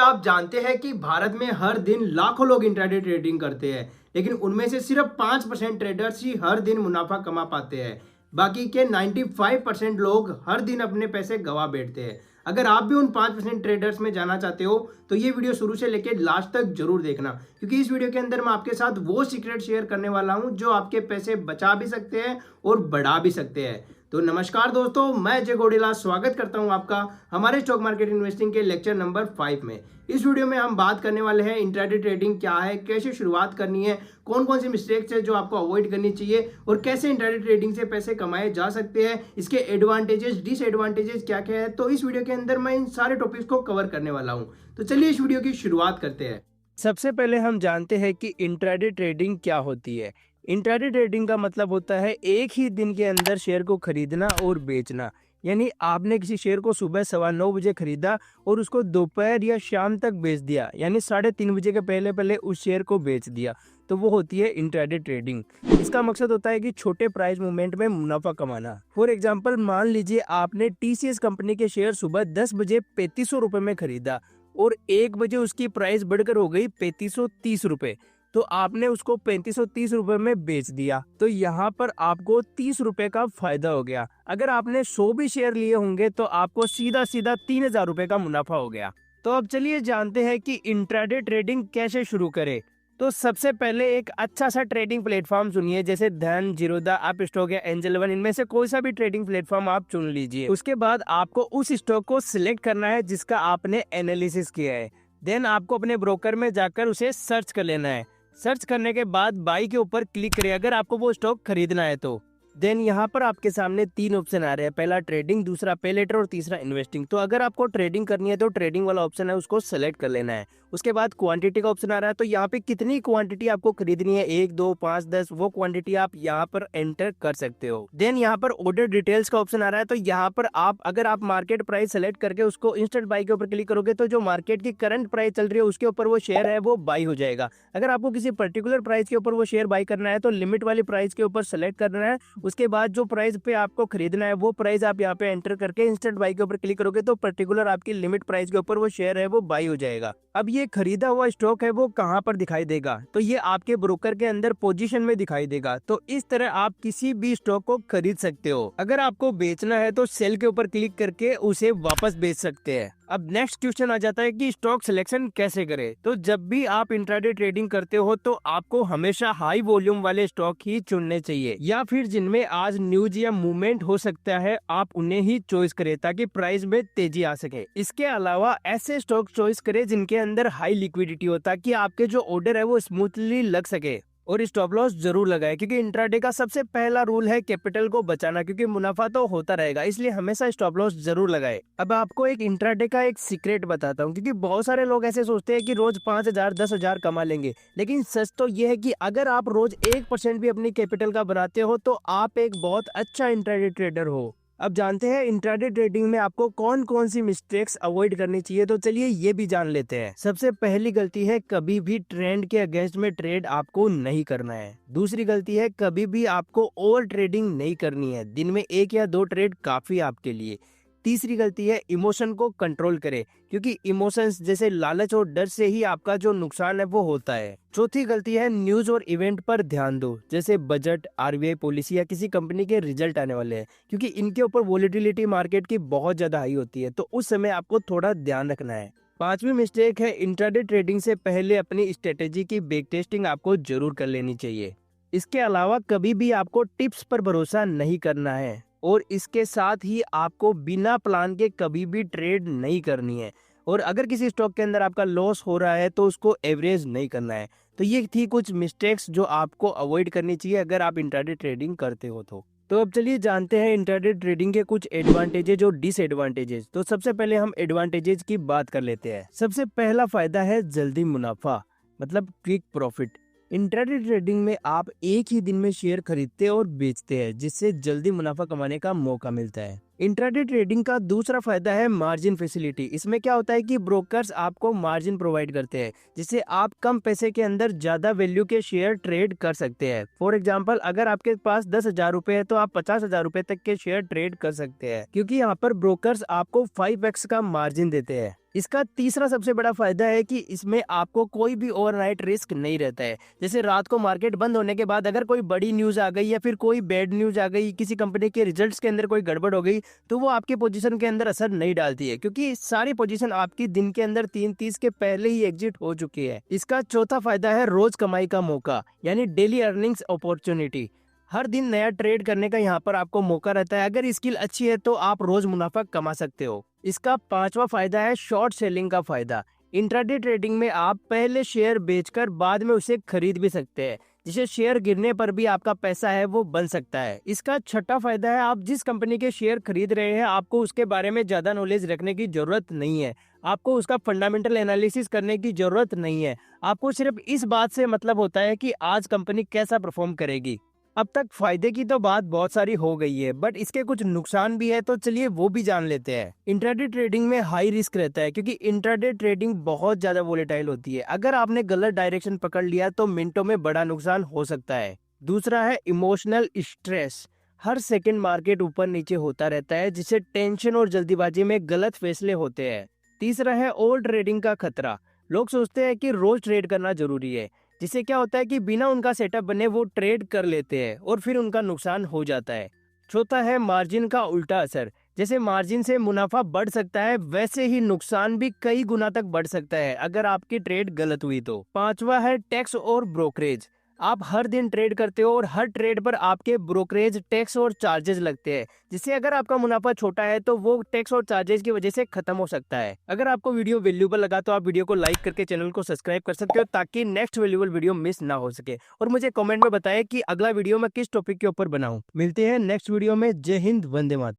क्या आप जानते हैं कि भारत में हर दिन लाखों लोग इंट्राडे ट्रेडिंग करते हैं, लेकिन उनमें से सिर्फ 5% ट्रेडर्स ही हर दिन मुनाफा कमा पाते हैं। बाकी के 95% लोग हर दिन अपने पैसे गवा बैठते हैं। अगर आप भी उन 5% ट्रेडर्स में जाना चाहते हो तो ये वीडियो शुरू से लेकर लास्ट तक जरूर देखना, क्योंकि इस वीडियो के अंदर मैं आपके साथ वो सीक्रेट शेयर करने वाला हूं जो आपके पैसे बचा भी सकते हैं और बढ़ा भी सकते हैं। तो नमस्कार दोस्तों, मैं जय गोडिला स्वागत करता हूं आपका हमारे स्टॉक मार्केट इन्वेस्टिंग के लेक्चर नंबर 5 में। इस वीडियो में हम बात करने वाले हैं इंट्राडे ट्रेडिंग क्या है, कैसे शुरुआत करनी है, कौन कौन सी मिस्टेक्स है जो आपको अवॉइड करनी चाहिए और कैसे इंट्राडे ट्रेडिंग से पैसे कमाए जा सकते हैं, इसके एडवांटेजेस डिसएडवांटेजेस क्या क्या है। तो इस वीडियो के अंदर मैं इन सारे टॉपिक्स को कवर करने वाला हूं। तो चलिए इस वीडियो की शुरुआत करते हैं। सबसे पहले हम जानते हैं कि इंट्राडे ट्रेडिंग क्या होती है। इंट्राडे ट्रेडिंग का मतलब होता है एक ही दिन के अंदर शेयर को खरीदना और बेचना। यानी आपने किसी शेयर को सुबह 9:15 बजे खरीदा और उसको दोपहर या शाम तक बेच दिया, यानी 3:30 बजे के पहले पहले उस शेयर को बेच दिया, तो वो होती है इंट्राडे ट्रेडिंग। इसका मकसद होता है कि छोटे प्राइस मूवमेंट में मुनाफा कमाना। फॉर एग्जाम्पल, मान लीजिए आपने TCS कंपनी के शेयर सुबह 10 बजे 3500 रुपए में खरीदा और 1 बजे उसकी प्राइस बढ़कर हो गई 3530 रुपए, तो आपने उसको 3530 रुपए में बेच दिया। तो यहाँ पर आपको 30 रुपए का फायदा हो गया। अगर आपने 100 भी शेयर लिए होंगे तो आपको सीधा सीधा 3000 रुपए का मुनाफा हो गया। तो अब चलिए जानते हैं कि इंट्राडे ट्रेडिंग कैसे शुरू करें। तो सबसे पहले एक अच्छा सा ट्रेडिंग प्लेटफॉर्म चुनिए, जैसे धन, जीरोधा, अप स्टॉक या एंजल वन। इनमें से कोई सा भी ट्रेडिंग प्लेटफॉर्म आप चुन लीजिए। उसके बाद आपको उस स्टॉक को सिलेक्ट करना है जिसका आपने एनालिसिस किया है। देन आपको अपने ब्रोकर में जाकर उसे सर्च कर लेना है। सर्च करने के बाद बाई के ऊपर क्लिक करिए अगर आपको वो स्टॉक खरीदना है तो। देन यहाँ पर आपके सामने 3 ऑप्शन आ रहे हैं, पहला ट्रेडिंग, दूसरा पे लेटर और तीसरा इन्वेस्टिंग। तो अगर आपको ट्रेडिंग करनी है तो ट्रेडिंग वाला ऑप्शन है, उसको सेलेक्ट कर लेना है। उसके बाद क्वांटिटी का ऑप्शन आ रहा है, तो यहाँ पे कितनी क्वांटिटी आपको खरीदनी है, 1, 2, 5, 10, वो क्वांटिटी आप यहाँ पर एंटर कर सकते हो। देन यहाँ पर ऑर्डर डिटेल्स का ऑप्शन आ रहा है, तो यहाँ पर अगर आप मार्केट प्राइस सेलेक्ट करके उसको इंस्टेंट बाई के ऊपर क्लिक करोगे तो जो मार्केट की करंट प्राइस चल रही है उसके ऊपर वो शेयर है वो बाई हो जाएगा। अगर आपको किसी पर्टिकुलर प्राइस के ऊपर वो शेयर बाई करना है तो लिमिट वाली प्राइस के ऊपर सेलेक्ट करना है। उसके बाद जो प्राइस पे आपको खरीदना है वो प्राइस आप यहाँ पे एंटर करके इंस्टेंट बाई के ऊपर क्लिक करोगे तो पर्टिकुलर आपकी लिमिट प्राइस के ऊपर वो शेयर है वो बाई हो जाएगा। अब ये खरीदा हुआ स्टॉक है वो कहाँ पर दिखाई देगा, तो ये आपके ब्रोकर के अंदर पोजीशन में दिखाई देगा। तो इस तरह आप किसी भी स्टॉक को खरीद सकते हो। अगर आपको बेचना है तो सेल के ऊपर क्लिक करके उसे वापस बेच सकते हैं। अब नेक्स्ट क्वेश्चन आ जाता है कि स्टॉक सिलेक्शन कैसे करें। तो जब भी आप इंट्राडे ट्रेडिंग करते हो तो आपको हमेशा हाई वॉल्यूम वाले स्टॉक ही चुनने चाहिए, या फिर जिनमें आज न्यूज या मूवमेंट हो सकता है आप उन्हें ही चॉइस करें ताकि प्राइस में तेजी आ सके। इसके अलावा ऐसे स्टॉक चॉइस करें जिनके अंदर हाई लिक्विडिटी हो ताकि आपके जो ऑर्डर है वो स्मूथली लग सके। और स्टॉप लॉस जरूर लगाए, क्योंकि इंट्राडे का सबसे पहला रूल है कैपिटल को बचाना, क्योंकि मुनाफा तो होता रहेगा, इसलिए हमेशा स्टॉप लॉस जरूर लगाए। अब आपको एक इंट्राडे का एक सीक्रेट बताता हूँ, क्योंकि बहुत सारे लोग ऐसे सोचते हैं कि रोज 5000 10,000 कमा लेंगे, लेकिन सच तो यह है कि अगर आप रोज 1% भी अपनी कैपिटल का बनाते हो तो आप एक बहुत अच्छा इंट्राडे ट्रेडर हो। अब जानते हैं इंट्राडे ट्रेडिंग में आपको कौन कौन सी मिस्टेक्स अवॉइड करनी चाहिए। तो चलिए ये भी जान लेते हैं। सबसे पहली गलती है, कभी भी ट्रेंड के अगेंस्ट में ट्रेड आपको नहीं करना है। दूसरी गलती है, कभी भी आपको ओवर ट्रेडिंग नहीं करनी है, दिन में 1 या 2 ट्रेड काफी आपके लिए। तीसरी गलती है, इमोशन को कंट्रोल करें, क्योंकि इमोशंस जैसे लालच और डर से ही आपका जो नुकसान है वो होता है। चौथी गलती है, न्यूज और इवेंट पर ध्यान दो, जैसे बजट, RBI पॉलिसी या किसी कंपनी के रिजल्ट आने वाले हैं, क्योंकि इनके ऊपर वोलेटिलिटी मार्केट की बहुत ज्यादा हाई होती है, तो उस समय आपको थोड़ा ध्यान रखना है। पांचवी मिस्टेक है, इंट्राडे ट्रेडिंग से पहले अपनी स्ट्रेटेजी की बैक टेस्टिंग आपको जरूर कर लेनी चाहिए। इसके अलावा कभी भी आपको टिप्स पर भरोसा नहीं करना है, और इसके साथ ही आपको बिना प्लान के कभी भी ट्रेड नहीं करनी है। और अगर किसी स्टॉक के अंदर आपका लॉस हो रहा है तो उसको एवरेज नहीं करना है। तो ये थी कुछ मिस्टेक्स जो आपको अवॉइड करनी चाहिए अगर आप इंट्राडे ट्रेडिंग करते हो तो अब चलिए जानते हैं इंट्राडे ट्रेडिंग के कुछ एडवांटेजेस और डिसएडवांटेजेस। तो सबसे पहले हम एडवांटेजेस की बात कर लेते हैं। सबसे पहला फायदा है जल्दी मुनाफा, मतलब क्विक प्रॉफिट। इंट्राडे ट्रेडिंग में आप एक ही दिन में शेयर खरीदते और बेचते हैं, जिससे जल्दी मुनाफा कमाने का मौका मिलता है। इंट्राडे ट्रेडिंग का दूसरा फायदा है मार्जिन फैसिलिटी। इसमें क्या होता है कि ब्रोकर्स आपको मार्जिन प्रोवाइड करते हैं, जिससे आप कम पैसे के अंदर ज्यादा वैल्यू के शेयर ट्रेड कर सकते हैं। फॉर एग्जांपल, अगर आपके पास 10,000 रुपए है तो आप 50,000 रुपए तक के शेयर ट्रेड कर सकते हैं, क्योंकि यहाँ पर ब्रोकर्स आपको 5x का मार्जिन देते हैं। इसका तीसरा सबसे बड़ा फायदा है कि इसमें आपको कोई भी ओवरनाइट रिस्क नहीं रहता है। जैसे रात को मार्केट बंद होने के बाद अगर कोई बड़ी न्यूज़ आ गई या फिर कोई बैड न्यूज़ आ गई, किसी कंपनी के रिजल्ट्स के अंदर कोई गड़बड़ हो गई, तो वो आपके पोजीशन के अंदर असर नहीं डालती है, क्योंकि सारी पोजीशन आपकी दिन के अंदर 3:30 के पहले ही एग्जिट हो चुकी है। इसका चौथा फायदा है रोज कमाई का मौका, यानी डेली अर्निंग्स अपॉर्चुनिटी। हर दिन नया ट्रेड करने का यहाँ पर आपको मौका रहता है। अगर स्किल अच्छी है तो आप रोज मुनाफा कमा सकते हो। इसका पांचवा फायदा है शॉर्ट सेलिंग का फायदा। इंट्राडे ट्रेडिंग में आप पहले शेयर बेचकर बाद में उसे खरीद भी सकते हैं, जिसे शेयर गिरने पर भी आपका पैसा है वो बन सकता है। इसका छठा फायदा है आप जिस कंपनी के शेयर खरीद रहे हैं आपको उसके बारे में ज्यादा नॉलेज रखने की जरूरत नहीं है, आपको उसका फंडामेंटल एनालिसिस करने की जरूरत नहीं है। आपको सिर्फ इस बात से मतलब होता है कि आज कंपनी कैसा परफॉर्म करेगी। अब तक फायदे की तो बात बहुत सारी हो गई है, बट इसके कुछ नुकसान भी है, तो चलिए वो भी जान लेते हैं। इंट्राडे ट्रेडिंग में हाई रिस्क रहता है, क्योंकि इंट्राडे ट्रेडिंग बहुत ज्यादा वोलेटाइल होती है। अगर आपने गलत डायरेक्शन पकड़ लिया तो मिनटों में बड़ा नुकसान हो सकता है। दूसरा है इमोशनल स्ट्रेस। हर सेकंड मार्केट ऊपर नीचे होता रहता है, जिससे टेंशन और जल्दीबाजी में गलत फैसले होते हैं। तीसरा है ओवर ट्रेडिंग का खतरा। लोग सोचते हैं कि रोज ट्रेड करना जरूरी है, जिससे क्या होता है कि बिना उनका सेटअप बने वो ट्रेड कर लेते हैं और फिर उनका नुकसान हो जाता है। चौथा है मार्जिन का उल्टा असर। जैसे मार्जिन से मुनाफा बढ़ सकता है, वैसे ही नुकसान भी कई गुना तक बढ़ सकता है अगर आपकी ट्रेड गलत हुई तो। पांचवा है टैक्स और ब्रोकरेज। आप हर दिन ट्रेड करते हो और हर ट्रेड पर आपके ब्रोकरेज, टैक्स और चार्जेस लगते हैं, जिससे अगर आपका मुनाफा छोटा है तो वो टैक्स और चार्जेस की वजह से खत्म हो सकता है। अगर आपको वीडियो वैल्यूएबल लगा तो आप वीडियो को लाइक करके चैनल को सब्सक्राइब कर सकते हो, ताकि नेक्स्ट वैल्यूएबल वीडियो मिस ना हो सके। और मुझे कमेंट में बताएं कि अगला वीडियो मैं किस टॉपिक के ऊपर बनाऊं। मिलते हैं नेक्स्ट वीडियो में। जय हिंद, वंदे मातरम।